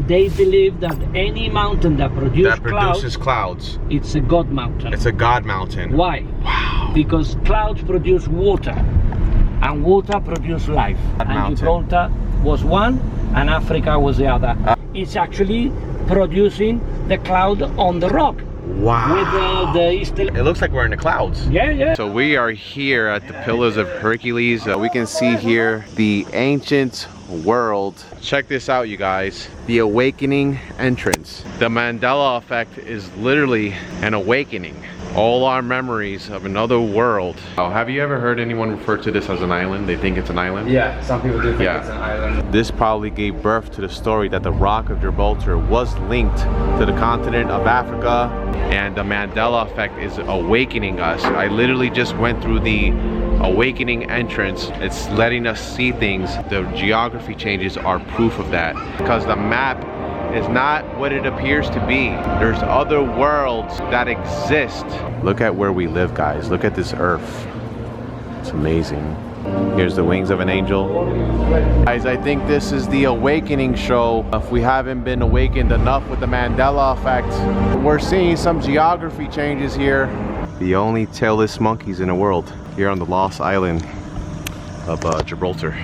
they believe that any mountain that produces clouds, it's a god mountain. It's a god mountain. Why? Wow. Because clouds produce water, and water produce life. And Gibraltar was one, and Africa was the other. It's actually producing the cloud on the rock. Wow. With the easterly. It looks like we're in the clouds. Yeah, yeah. So we are here at the Pillars of Hercules. We can see here the ancient world. Check this out, you guys. The awakening entrance. The Mandela effect is literally an awakening. All our memories of another world. Oh, have you ever heard anyone refer to this as an island? They think it's an island? Yeah, some people do think it's an island. This probably gave birth to the story that the Rock of Gibraltar was linked to the continent of Africa, and the Mandela effect is awakening us. I literally just went through the awakening entrance. It's letting us see things. The geography changes are proof of that, because the map is not what it appears to be. There's other worlds that exist. Look at where we live, guys. Look at this earth. It's amazing. Here's the wings of an angel. Guys, I think this is the awakening show. If we haven't been awakened enough with the Mandela effect, we're seeing some geography changes here. The only tailless monkeys in the world here on the lost island of Gibraltar.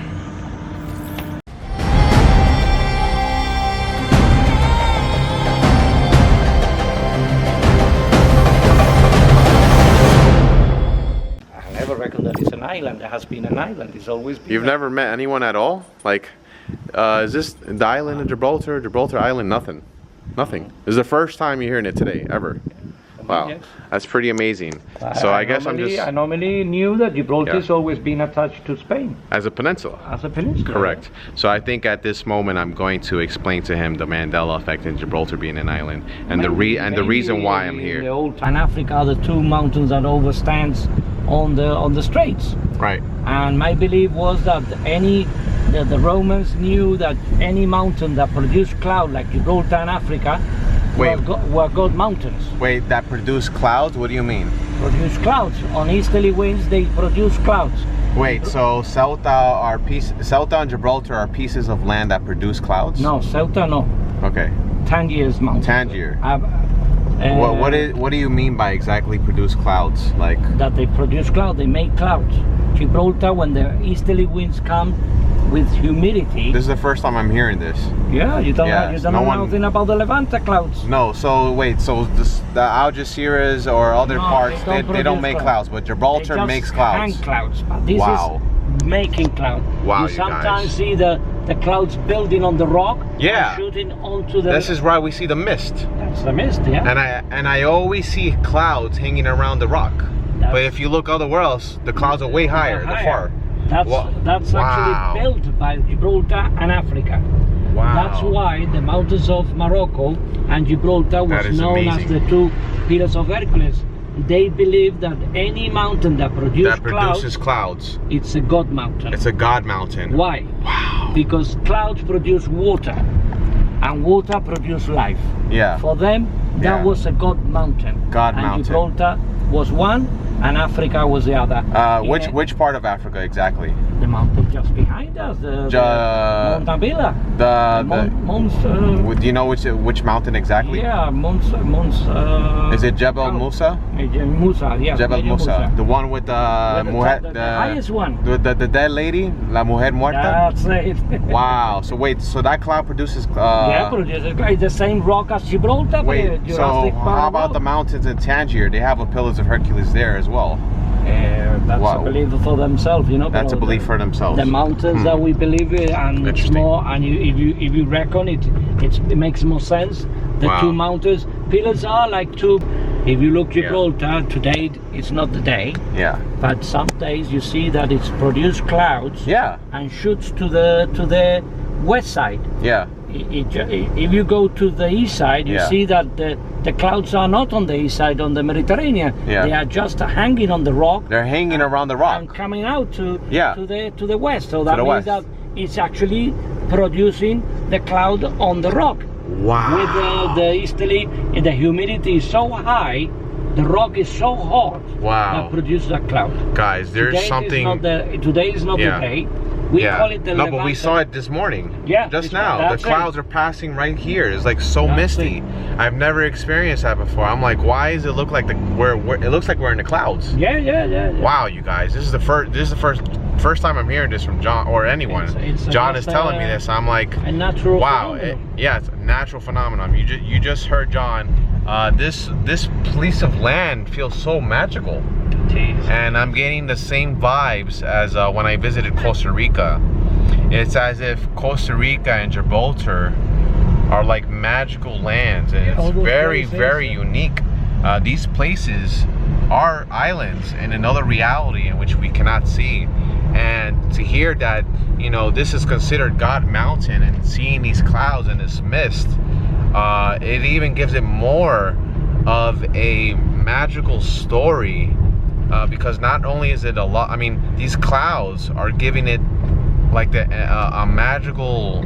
Island. There has been an island. It's always been. You've never met anyone at all? Like, is this the island of Gibraltar? Gibraltar Island? Nothing. Nothing. This is the first time you're hearing it today, ever. Wow, yes. That's pretty amazing. So I guess I normally knew that Gibraltar has always been attached to Spain. As a peninsula. As a peninsula. Correct. So I think at this moment I'm going to explain to him the Mandela effect in Gibraltar being an island, and the reason why I'm here. And Africa are the two mountains that overstands on the straits. Right. And my belief was that the Romans knew that any mountain that produced cloud like Gibraltar and Africa were god mountains. Wait, that produce clouds? What do you mean? Produce clouds. On easterly winds they produce clouds. Wait, so Ceuta and Gibraltar are pieces of land that produce clouds? No, Ceuta no. Okay. Tangiers mountain. Tangier. What do you mean by exactly produce clouds? Like that they produce clouds, they make clouds. Gibraltar, when the easterly winds come with humidity. This is the first time I'm hearing this. Yeah, you don't know nothing about the Levanter clouds. No, so wait, so the Algeciras or other parts, they don't make clouds, but Gibraltar makes clouds. Hang clouds, but this is making clouds. Wow, you sometimes see the clouds building on the rock. Yeah. Shooting onto the. This is why we see the mist. That's the mist, yeah. And I always see clouds hanging around the rock. But if you look other else, the clouds are way higher, they're far. That's actually built by Gibraltar and Africa. Wow. That's why the mountains of Morocco and Gibraltar was known as the two Pillars of Hercules. They believe that any mountain that produces clouds, it's a god mountain. It's a god mountain. Why? Wow. Because clouds produce water, and water produce life. Yeah. For them, that was a god mountain. And Gibraltar was one, and Africa was the other. Which part of Africa exactly? The mountain just behind us, the Mandela. Do you know which mountain exactly? Yeah, is it Jebel Musa? Musa, yeah. Jebel Musa, the one with the highest one. The dead lady, La Mujer Muerta. That's it. Wow. So wait, so that cloud produces. It's the same rock as Gibraltar. Wait, so how about the mountains in Tangier? They have a Pillars of Hercules there as well. That's a belief for themselves, you know. That's a belief for themselves. The mountains that we believe in, and it's more. And if you reckon it makes more sense. The two mountains, pillars are like two. If you look Gibraltar today, it's not the day. Yeah. But some days you see that it's produced clouds. Yeah. And shoots to the west side. Yeah. If you go to the east side, you see that the clouds are not on the east side, on the Mediterranean. Yeah. They are just hanging on the rock. They're hanging around the rock. And coming out to the west. So that means that it's actually producing the cloud on the rock. Wow. With the easterly, the humidity is so high, the rock is so hot. Wow. That produces a cloud. Guys, there's something. Today is not the day. We call it the No, Levanter. but we saw it this morning. Yeah, just now. The clouds are passing right here. It's like so misty. I've never experienced that before. I'm like, why does it look like it looks like we're in the clouds? Yeah. Wow, you guys, this is the first time I'm hearing this from John or anyone. John is telling me this. I'm like, a natural wow. Yeah, it's a natural phenomenon. You just heard John. This piece of land feels so magical. And I'm getting the same vibes as when I visited Costa Rica. It's as if Costa Rica and Gibraltar are like magical lands, and it's very, very unique. These places are islands in another reality in which we cannot see. And to hear that, you know, this is considered God Mountain, and seeing these clouds and this mist, it even gives it more of a magical story. Because not only is it a lot, I mean, these clouds are giving it like a magical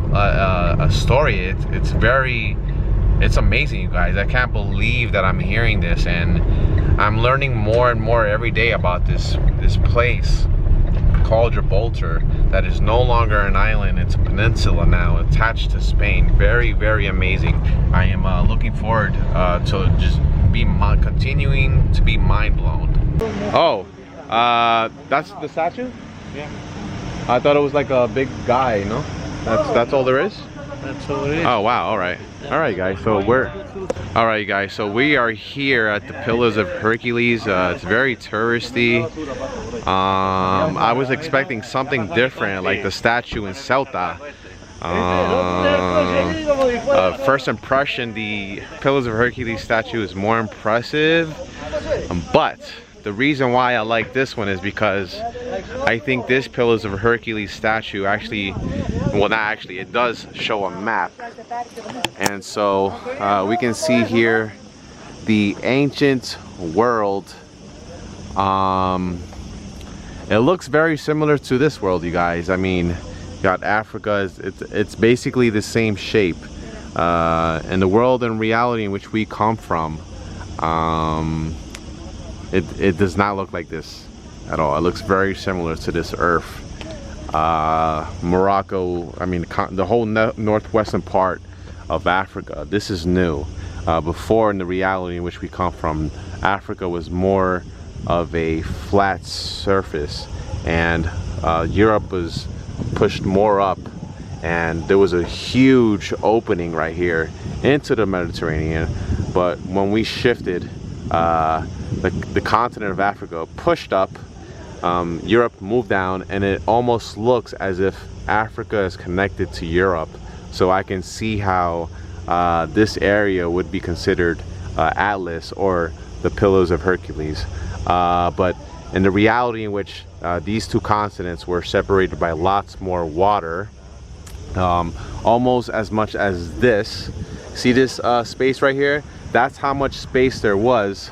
story. It's amazing, you guys. I can't believe that I'm hearing this, and I'm learning more and more every day about this place called Gibraltar that is no longer an island. It's a peninsula now attached to Spain. Very, very amazing. I am looking forward to just continuing to be mind blown. Oh, that's the statue? Yeah. I thought it was like a big guy, no? That's all there is? That's all it is. Oh wow, alright. Alright guys, so alright guys, so we are here at the Pillars of Hercules. It's very touristy. I was expecting something different, like the statue in Ceuta. First impression, the Pillars of Hercules statue is more impressive, but the reason why I like this one is because I think this Pillars of Hercules statue actually, well, not actually, it does show a map. And so we can see here the ancient world. It looks very similar to this world, you guys. I mean, you got Africa, it's basically the same shape. And the world and reality in which we come from, it does not look like this at all. It looks very similar to this earth. Morocco, I mean the whole northwestern part of Africa, this is new. Before, in the reality in which we come from, Africa was more of a flat surface, and Europe was pushed more up, and there was a huge opening right here into the Mediterranean. But when we shifted, the continent of Africa pushed up, Europe moved down, and it almost looks as if Africa is connected to Europe. So I can see how this area would be considered Atlas or the Pillars of Hercules. But in the reality in which these two continents were separated by lots more water, almost as much as this. See this space right here? That's how much space there was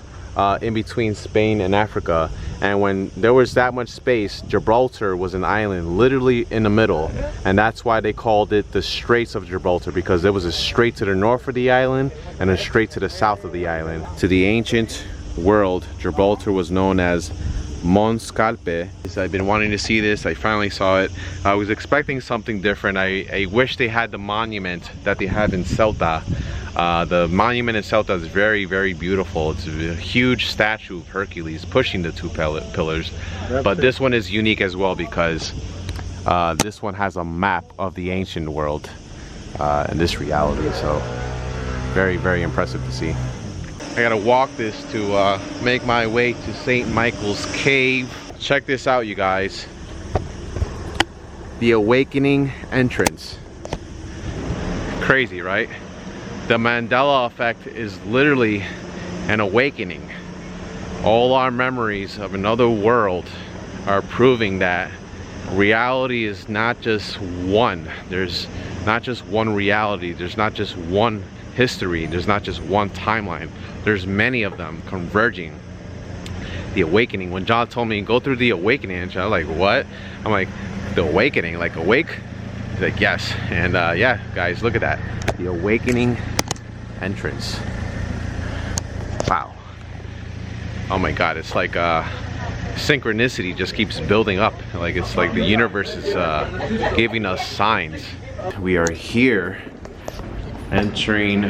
in between Spain and Africa. And when there was that much space, Gibraltar was an island literally in the middle, and that's why they called it the Straits of Gibraltar, because there was a strait to the north of the island and a strait to the south of the island. To the ancient world, Gibraltar was known as Mons Calpe. I've been wanting to see this. I finally saw it. I was expecting something different. I wish they had the monument that they have in Ceuta. The monument in Ceuta is very, very beautiful. It's a huge statue of Hercules pushing the two pillars. But this one is unique as well because this one has a map of the ancient world in this reality. So very, very impressive to see. I gotta walk this to make my way to St. Michael's Cave. Check this out, you guys. The awakening entrance. Crazy, right? The Mandela effect is literally an awakening. All our memories of another world are proving that reality is not just one. There's not just one reality. There's not just one history. There's not just one timeline. There's many of them converging. The awakening. When John told me go through the awakening, and I was like, what? I'm like, the awakening, like awake? He's like, yes. And yeah, guys, look at that. The awakening entrance. Wow. Oh my God, it's like synchronicity just keeps building up. Like it's like the universe is giving us signs. We are here entering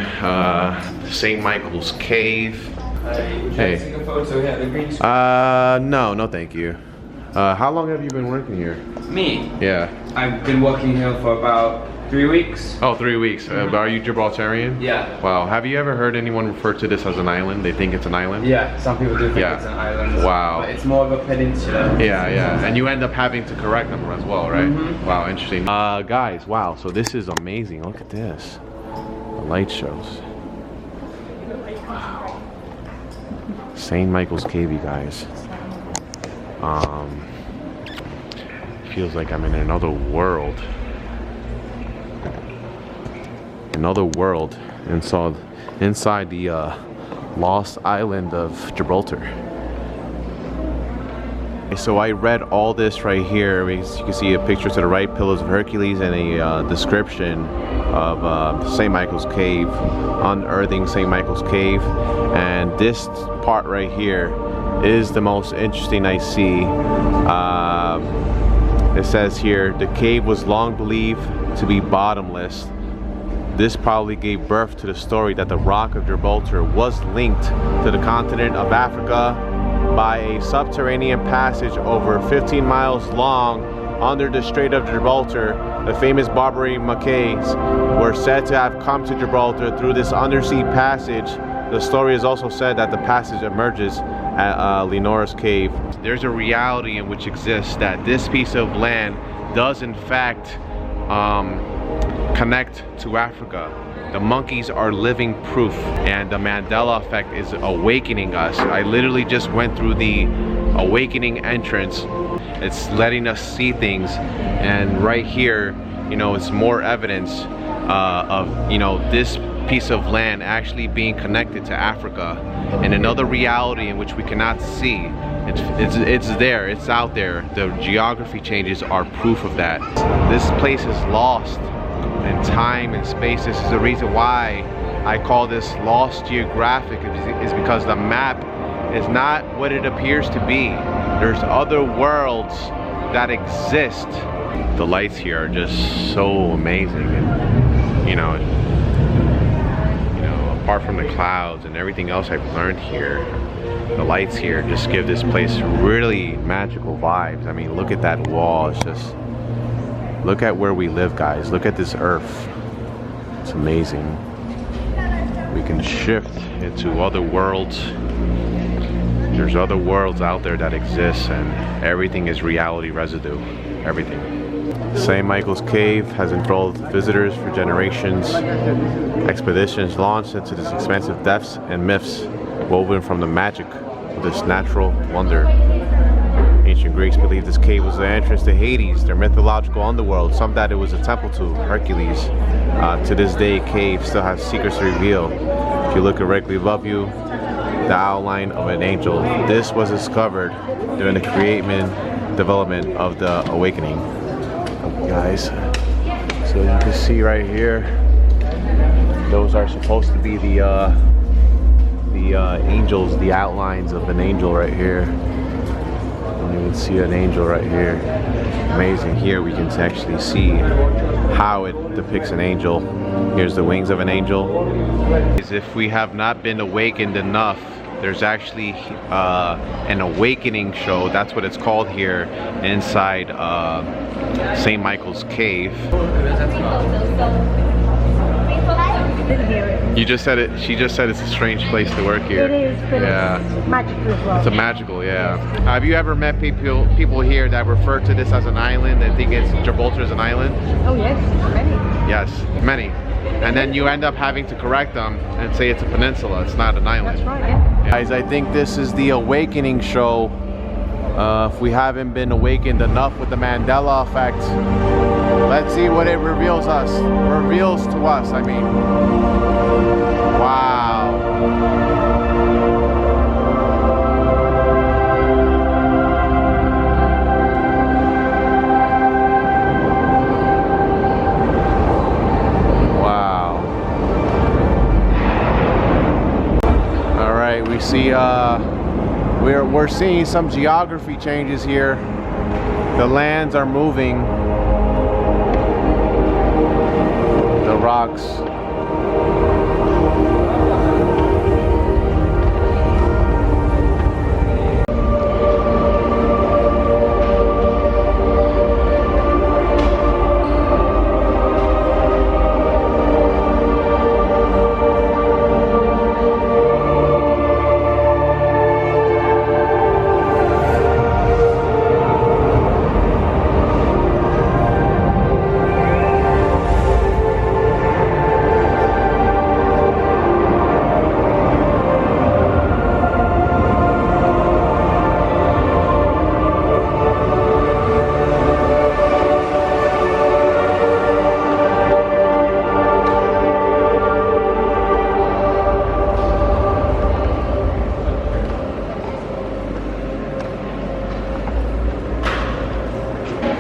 St. Michael's Cave. Hey. Take a photo here at the green screen. No, thank you. How long have you been working here? Me? Yeah. I've been working here for about 3 weeks. Oh, 3 weeks. Are you Gibraltarian? Yeah. Wow. Have you ever heard anyone refer to this as an island? They think it's an island? Yeah, some people do think Yeah. it's an island. Wow. But it's more of a peninsula. Yeah. And you end up having to correct them as well, right? Mm-hmm. Wow, interesting. Guys, wow. So this is amazing. Look at this. The light shows. Wow. St. Michael's Cave, you guys. Feels like I'm in another world. Another world inside the lost island of Gibraltar. So I read all this right here. As you can see a picture to the right, Pillars of Hercules, and a description of St. Michael's Cave, unearthing St. Michael's Cave. And this part right here is the most interesting I see. It says here, the cave was long believed to be bottomless. This probably gave birth to the story that the Rock of Gibraltar was linked to the continent of Africa by a subterranean passage over 15 miles long under the Strait of Gibraltar. The famous Barbary Maccays were said to have come to Gibraltar through this undersea passage. The story is also said that the passage emerges at Leonora's cave. There's a reality in which exists that this piece of land does in fact connect to Africa. The monkeys are living proof, and the Mandela effect is awakening us. I literally just went through the awakening entrance. It's letting us see things, and right here, you know, it's more evidence of, you know, this piece of land actually being connected to Africa in another reality in which we cannot see. It's there, it's out there. The geography changes are proof of that. This place is lost in time and space. This is the reason why I call this lost geographic, is because the map is not what it appears to be. There's other worlds that exist. The lights here are just so amazing, and you know, apart from the clouds and everything else I've learned here, the lights here just give this place really magical vibes. I mean, look at that wall. It's just, look at where we live, guys. Look at this earth. It's amazing. We can shift into other worlds. There's other worlds out there that exist, and everything is reality residue. Everything. St. Michael's Cave has enthralled visitors for generations. Expeditions launched into this expansive depths and myths woven from the magic of this natural wonder. Ancient Greeks believed this cave was the entrance to Hades, their mythological underworld. Some that it was a temple to Hercules. To this day, cave still has secrets to reveal. If you look directly above you, the outline of an angel. This was discovered during the development of the awakening. Guys, so you can see right here, those are supposed to be the angels, the outlines of an angel right here. And you can see an angel right here. Amazing. Here we can actually see how it depicts an angel. Here's the wings of an angel. If we have not been awakened enough, there's actually an awakening show. That's what it's called here inside St. Michael's Cave. You just said it. She just said it's a strange place to work here. It is, but it's magical as well. It's a magical, yeah. Have you ever met people here that refer to this as an island and think it's Gibraltar as an island? Oh yes, many. Yes, many. And then you end up having to correct them and say it's a peninsula. It's not an island. That's right, yeah. Guys, I think this is the awakening show. If we haven't been awakened enough with the Mandela effect, let's see what it reveals to us. I mean, wow. Wow. All right, we see we're seeing some geography changes here. The lands are moving. The rocks.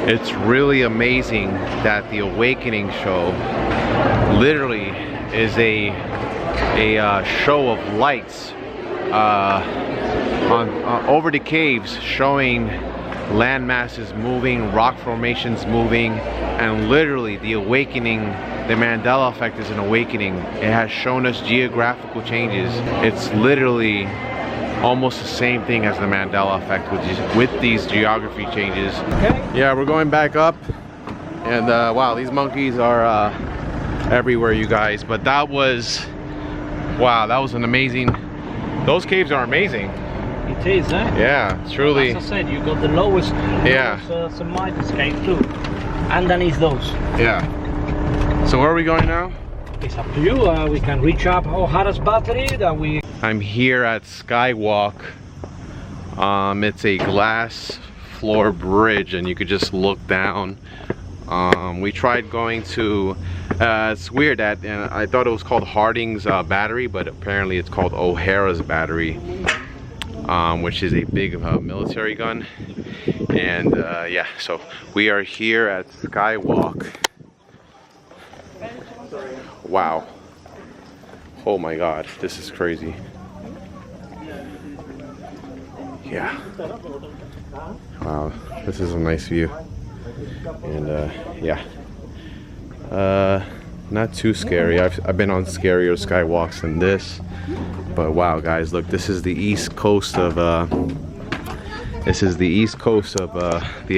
It's really amazing that the Awakening show literally is a show of lights over the caves, showing land masses moving, rock formations moving, and literally the awakening, the Mandela effect is an awakening. It has shown us geographical changes. It's literally almost the same thing as the Mandela effect with these geography changes. Okay. Yeah, we're going back up, and wow, these monkeys are everywhere, you guys. But that was, wow, that was an amazing, those caves are amazing. It is, eh? Yeah, truly. As I said, you got the lowest, some Midas cave too, underneath those. Yeah. So where are we going now? It's up to you. We can reach up O'Hara's battery that we... I'm here at Skywalk. It's a glass floor bridge and you could just look down. We tried going to, it's weird that I thought it was called Harding's battery, but apparently it's called O'Hara's battery, which is a big military gun. And yeah, so we are here at Skywalk. Wow. Oh my God, this is crazy. Yeah. Wow, this is a nice view. And yeah. Not too scary. I've been on scarier skywalks than this. But wow, guys, look, this is the east coast of the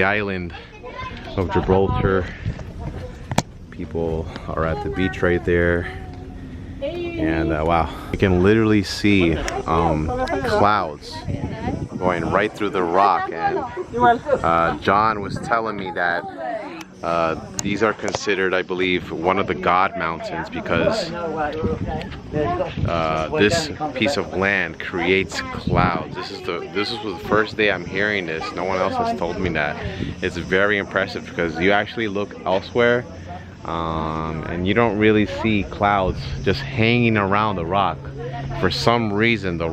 island of Gibraltar. People are at the beach right there. And wow, you can literally see clouds going right through the rock. And John was telling me that these are considered, I believe, one of the God mountains because this piece of land creates clouds. This is the first day I'm hearing this. No one else has told me that. It's very impressive because you actually look elsewhere and you don't really see clouds just hanging around the rock. For some reason, the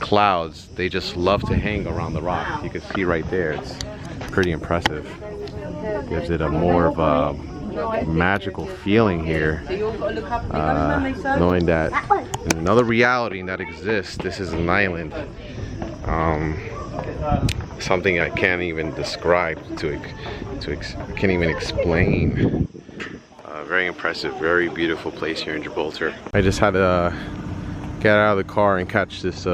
clouds, they just love to hang around the rock. You can see right there, it's pretty impressive. Gives it a more of a magical feeling here, knowing that in another reality that exists, this is an island. Something I can't even describe, I can't even explain. Very impressive, very beautiful place here in Gibraltar. I just had to get out of the car and catch this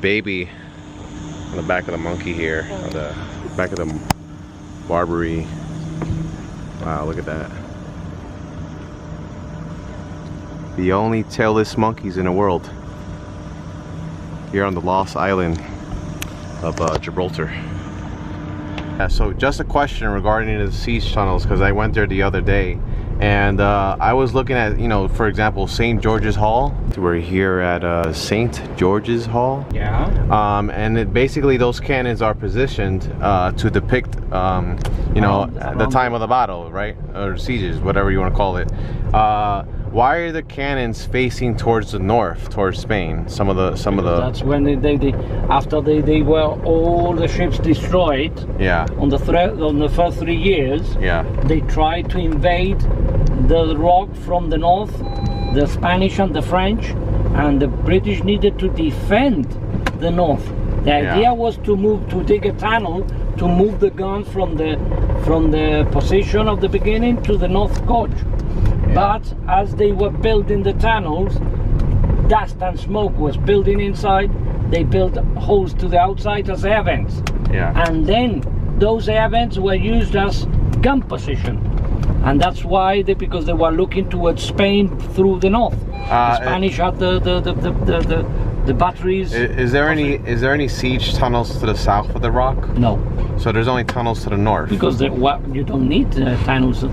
baby on the back of the monkey here, on the back of the Barbary. Wow, look at that. The only tailless monkeys in the world here on the lost island of Gibraltar. Yeah, so just a question regarding the siege tunnels, because I went there the other day and I was looking at, you know, for example, St. George's Hall. We're here at St. George's Hall. Yeah. And basically those cannons are positioned to depict, you know, the time of the battle, right? Or sieges, whatever you want to call it. Why are the cannons facing towards the north, towards Spain? Some of the. That's when they after they were all the ships destroyed. Yeah. On the first 3 years. Yeah. They tried to invade the rock from the north, the Spanish and the French, and the British needed to defend the north. The idea was to dig a tunnel to move the guns from the position of the beginning to the north gorge. But as they were building the tunnels, dust and smoke was building inside. They built holes to the outside as air vents. And then those air vents were used as gun position. And that's why because they were looking towards Spain through the north. The Spanish had the batteries. Is there any siege tunnels to the south of the rock? No. So there's only tunnels to the north. Because you don't need tunnels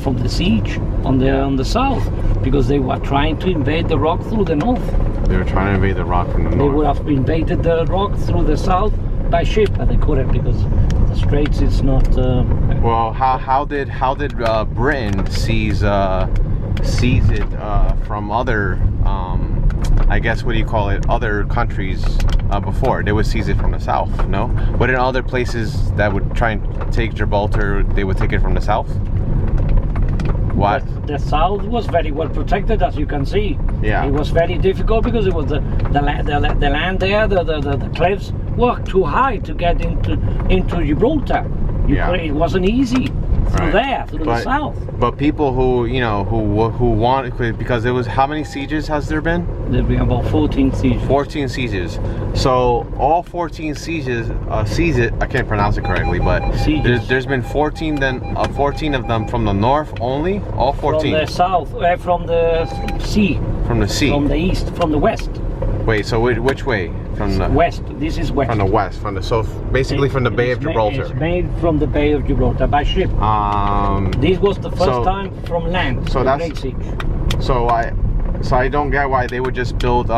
from the siege on the south, because they were trying to invade the rock through the north. They were trying to invade the rock from the north. They would have invaded the rock through the south by ship, but they couldn't because the straits is not. Well, how did Britain seize it from other? I guess, what do you call it, other countries before? They would seize it from the south, no? Wouldn't other places that would try and take Gibraltar, they would take it from the south? What? The south was very well protected, as you can see. Yeah. It was very difficult because it was the land there, the cliffs were too high to get into Gibraltar. It wasn't easy through the south. But people who want, because there was, how many sieges has there been? There've been about 14 sieges. 14 sieges. So all 14 sieges, I can't pronounce it correctly, but there's been 14 of them from the north only. All 14. From the south, from the sea. From the sea. From the east, from the west. Wait, so which way? From the west. This is west. From the west, so basically from the Bay of Gibraltar. It's made from the Bay of Gibraltar by ship. This was the first time from land. So that's Great Siege. So I don't get why they would just build.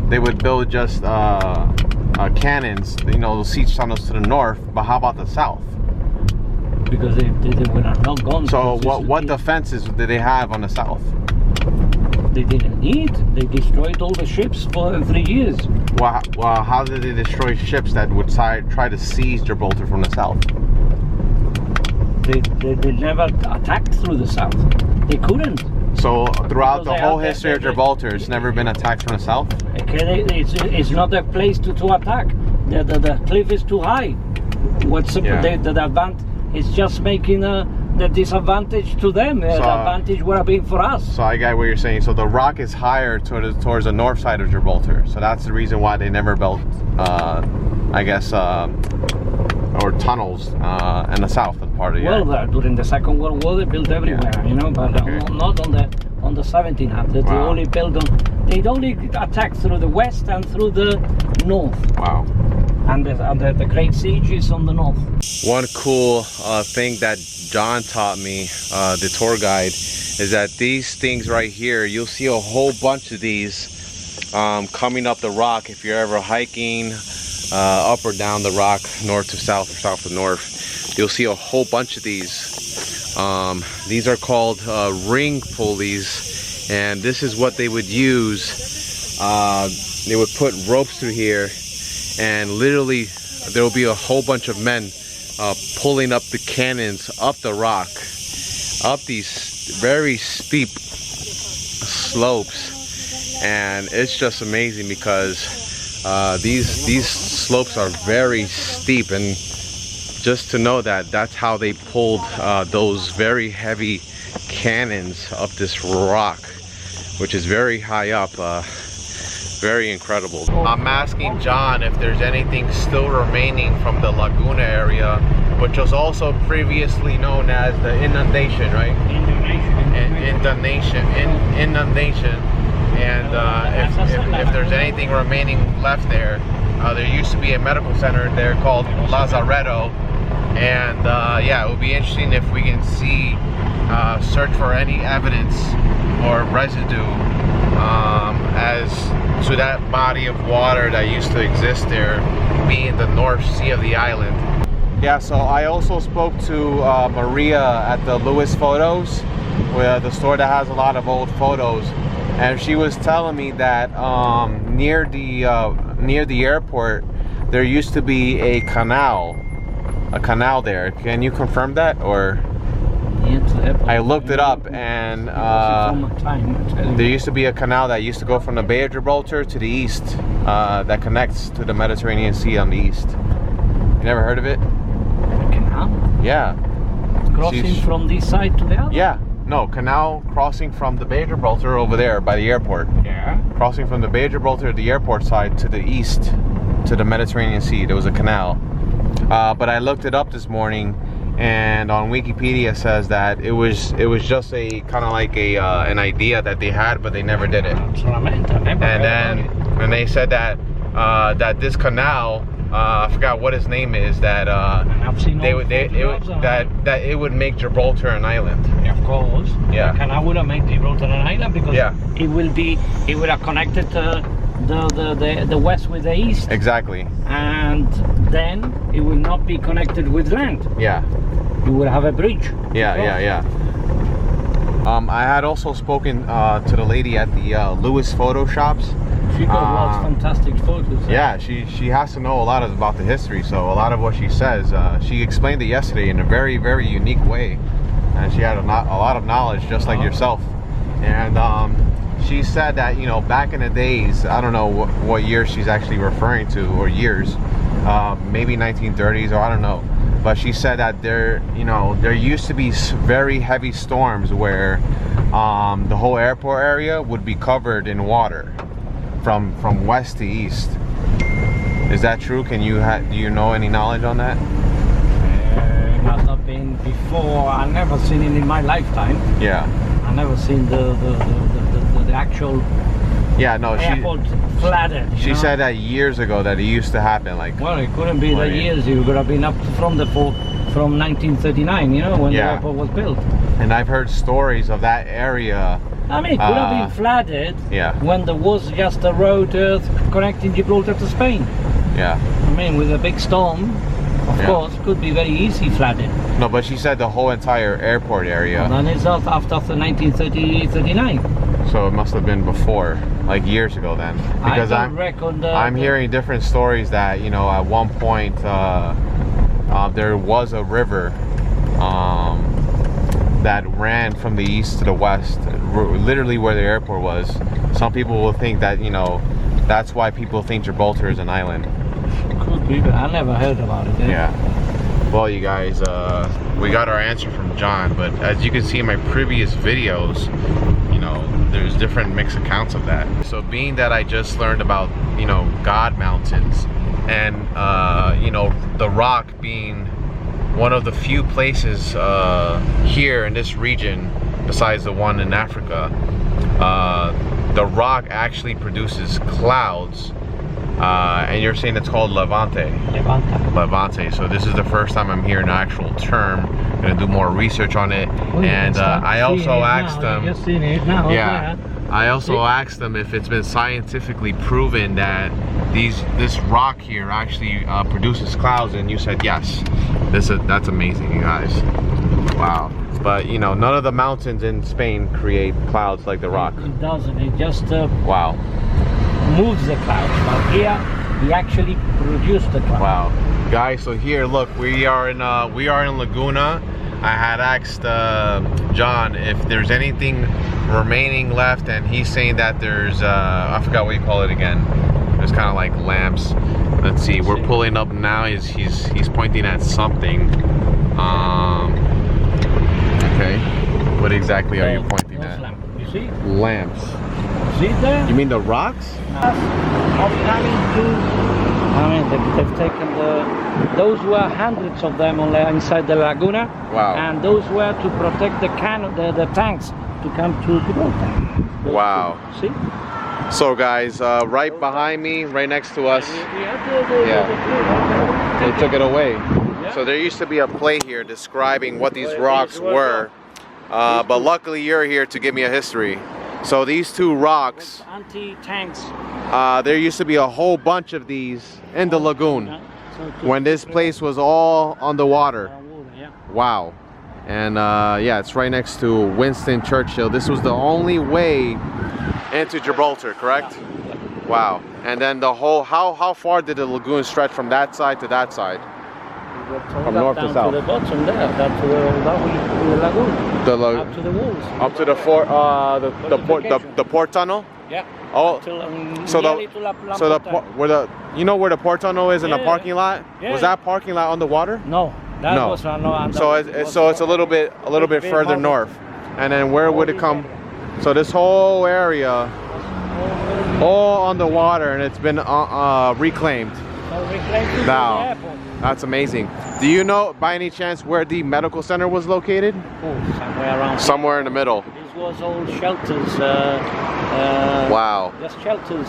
They would build just cannons, siege tunnels to the north. But how about the south? Because they were not gone. So what defenses did they have on the south? They didn't need. They destroyed all the ships for 3 years. Well, how did they destroy ships that would try to seize Gibraltar from the south? They never attacked through the south. They couldn't. So throughout the whole history of Gibraltar, it's never been attacked from the south? Okay, it's not a place to attack. The cliff is too high. What's the advantage? It's just making the disadvantage to them. The advantage would have been for us. So I get what you're saying. So the rock is higher towards the north side of Gibraltar. So that's the reason why they never built, I guess, or tunnels in the south part of the Well, during the Second World War, they built everywhere, but not on the 1700s. They only built they'd only attack through the west and through the north. Wow. And the Great Siege is on the north. One cool thing that John taught me, the tour guide, is that these things right here, you'll see a whole bunch of these coming up the rock. If you're ever hiking up or down the rock, north to south or south to north, you'll see a whole bunch of these. These are called ring pulleys, and this is what they would use. They would put ropes through here, and literally there will be a whole bunch of men pulling up the cannons up the rock, up these very steep slopes. And it's just amazing because these slopes are very steep, and just to know that that's how they pulled those very heavy cannons up this rock, which is very high up. Very incredible. I'm asking John if there's anything still remaining from the Laguna area, which was also previously known as the inundation, right? Inundation. And if there's anything remaining left there, there used to be a medical center there called Lazaretto, and yeah, it would be interesting if we can see, search for any evidence or residue as to that body of water that used to exist there, being the North Sea of the island. Yeah, so I also spoke to Maria at the Lewis Photos, the store that has a lot of old photos, and she was telling me that near the airport there used to be a canal there. Can you confirm that, or? Near to to the airport. I looked it up, and there used to be a canal that used to go from the Bay of Gibraltar to the east, that connects to the Mediterranean Sea on the east. You never heard of it? A canal? Yeah. Crossing from this side to the other? Yeah. No, canal crossing from the Bay of Gibraltar over there by the airport. Yeah. Crossing from the Bay of Gibraltar to the airport side to the east, to the Mediterranean Sea. There was a canal. But I looked it up this morning, and on Wikipedia says that it was just a kind of like a an idea that they had, but they never did it. And they said that that this canal, I forgot what his name is, that that it would make Gibraltar an island. Yeah, of course. Yeah. The canal would have made Gibraltar an island because it would have connected the west with the east. Exactly. And then it will not be connected with land. Yeah. You will have a bridge. Yeah. I had also spoken to the lady at the Lewis photo shops. She got lots of fantastic photos. Yeah, she has to know a lot about the history, so a lot of what she says, she explained it yesterday in a very, very unique way, and she had a lot of knowledge, just like yourself. And she said that, you know, back in the days, I don't know what year she's actually referring to, or years, maybe 1930s, or I don't know, but she said that there used to be very heavy storms where the whole airport area would be covered in water from west to east. Is that true? Do you know any knowledge on that? It must have been before. I never seen it in my lifetime. Yeah. I never seen the actual airport flooded. She said that years ago that it used to happen. Like, well, it couldn't be the years. It would have been up from 1939. You know, when the airport was built. And I've heard stories of that area. I mean, it could have been flooded when there was just a road connecting Gibraltar to Spain. Yeah. I mean, with a big storm, of course, could be very easy flooded. No, but she said the whole entire airport area. And it's after 1939. So it must have been before, like years ago then. Because I'm hearing different stories that, you know, at one point there was a river that ran from the east to the west, literally where the airport was. Some people will think that, you know, that's why people think Gibraltar is an island. Could be, but I never heard about it. Yeah. Well, you guys, we got our answer from John, but as you can see in my previous videos, you know, there's different mixed accounts of that. So being that I just learned about, you know, God Mountains, and you know, the Rock being one of the few places here in this region, besides the one in Africa, the Rock actually produces clouds, and you're saying it's called Levanter. Levanter. So this is the first time I'm hearing an actual term. I'm gonna do more research on it, and I also asked them. You're seeing it now. Yeah. I also asked them if it's been scientifically proven that this rock here actually produces clouds, and you said yes. That's amazing, you guys. Wow. But you know, none of the mountains in Spain create clouds like the Rock. It doesn't. It just wow. moves the clouds. But here, we actually produce the clouds. Wow, guys. So here, look, we are in Laguna. I had asked John if there's anything remaining left, and he's saying that there's I forgot what you call it again. There's kind of like lamps. Let's see. We're pulling up now. He's pointing at something. Okay. What exactly are you pointing at? Lamps. You see? Lamps. See it there? You mean the rocks? I mean, they've taken those were hundreds of them inside the Laguna. Wow. And those were to protect the tanks to come to Gibraltar. Wow. See? So guys, right behind me, right next to us, they took it away. So there used to be a play here describing what these rocks were, but luckily you're here to give me a history. So these two rocks, anti-tanks. There used to be a whole bunch of these in the lagoon when this place was all underwater. Wow. And yeah, it's right next to Winston Churchill. This was the only way into Gibraltar, correct? Wow. And then the whole, how far did the lagoon stretch from that side to that side? From north to south. To the bottom there, that's where the lagoon. Up to the walls. Up to the the port tunnel. Yeah. Oh, Till, so nearly to La where the you know where the port tunnel is in the Yeah. parking lot? Yeah. Was that parking lot underwater? No, that No. was no. So it's a little bit further north, and then where would it come? So this whole area, all underwater, and it's been reclaimed. Wow, that's amazing. Do you know by any chance where the medical center was located? Somewhere around. Somewhere in the middle. This was all shelters. Wow. Just shelters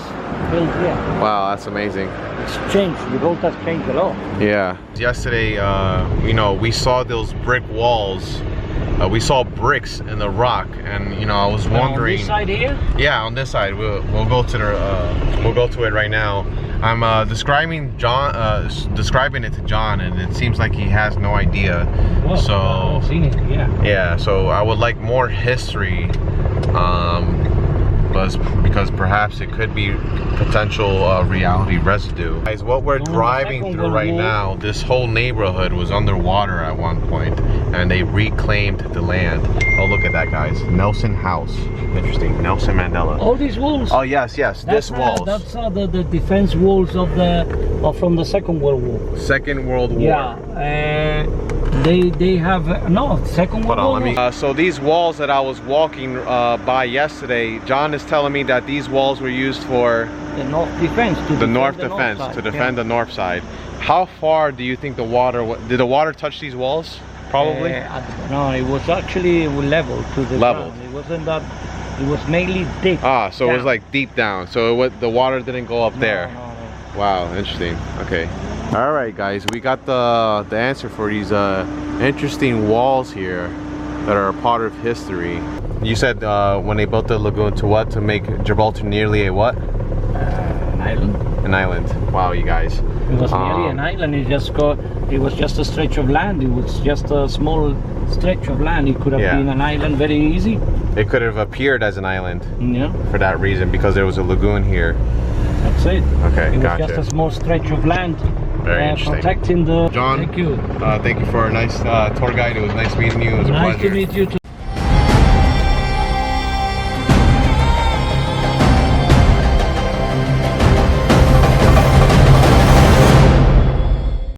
built here. Wow, that's amazing. It's changed. Gibraltar's changed a lot. Yeah. Yesterday, you know, we saw those brick walls. We saw bricks in the rock, and you know, I was wondering. On this side here? Yeah, on this side. We'll go to the we'll go to it right now. I'm describing it to John, and it seems like he has no idea. Well, so I haven't seen it, yeah. Yeah, so I would like more history, because perhaps it could be potential reality residue. Guys, what we're driving through right now, this whole neighborhood was underwater at one point, and they reclaimed the land. Oh, look at that, guys. Nelson House. Interesting. Nelson Mandela. All these walls? Oh, yes, this walls. That's the defense walls of from the Second World War. Second World War. Yeah. They have no Second World War. Let me. So these walls that I was walking by yesterday, John is telling me that these walls were used for the north defense. The north defense to defend the north side. How far do you think the water? Did the water touch these walls? Probably. No, it was actually level to the level. ground. It wasn't that. It was mainly deep. Ah, so down. it was like deep down. So the water didn't go up there. No. Wow, interesting. Okay. All right, guys, we got the answer for these interesting walls here that are a part of history. You said when they built the lagoon to make Gibraltar nearly a what? An island. An island. Wow, you guys. It was nearly an island. It was just a stretch of land. It was just a small stretch of land. It could have been an island very easy. It could have appeared as an island. Yeah. For that reason, because there was a lagoon here. That's it. Okay, it gotcha. was just a small stretch of land. Very interesting. Protecting the. John, thank you. Thank you for a nice tour guide. It was nice meeting you. It was a pleasure. Nice to meet you too.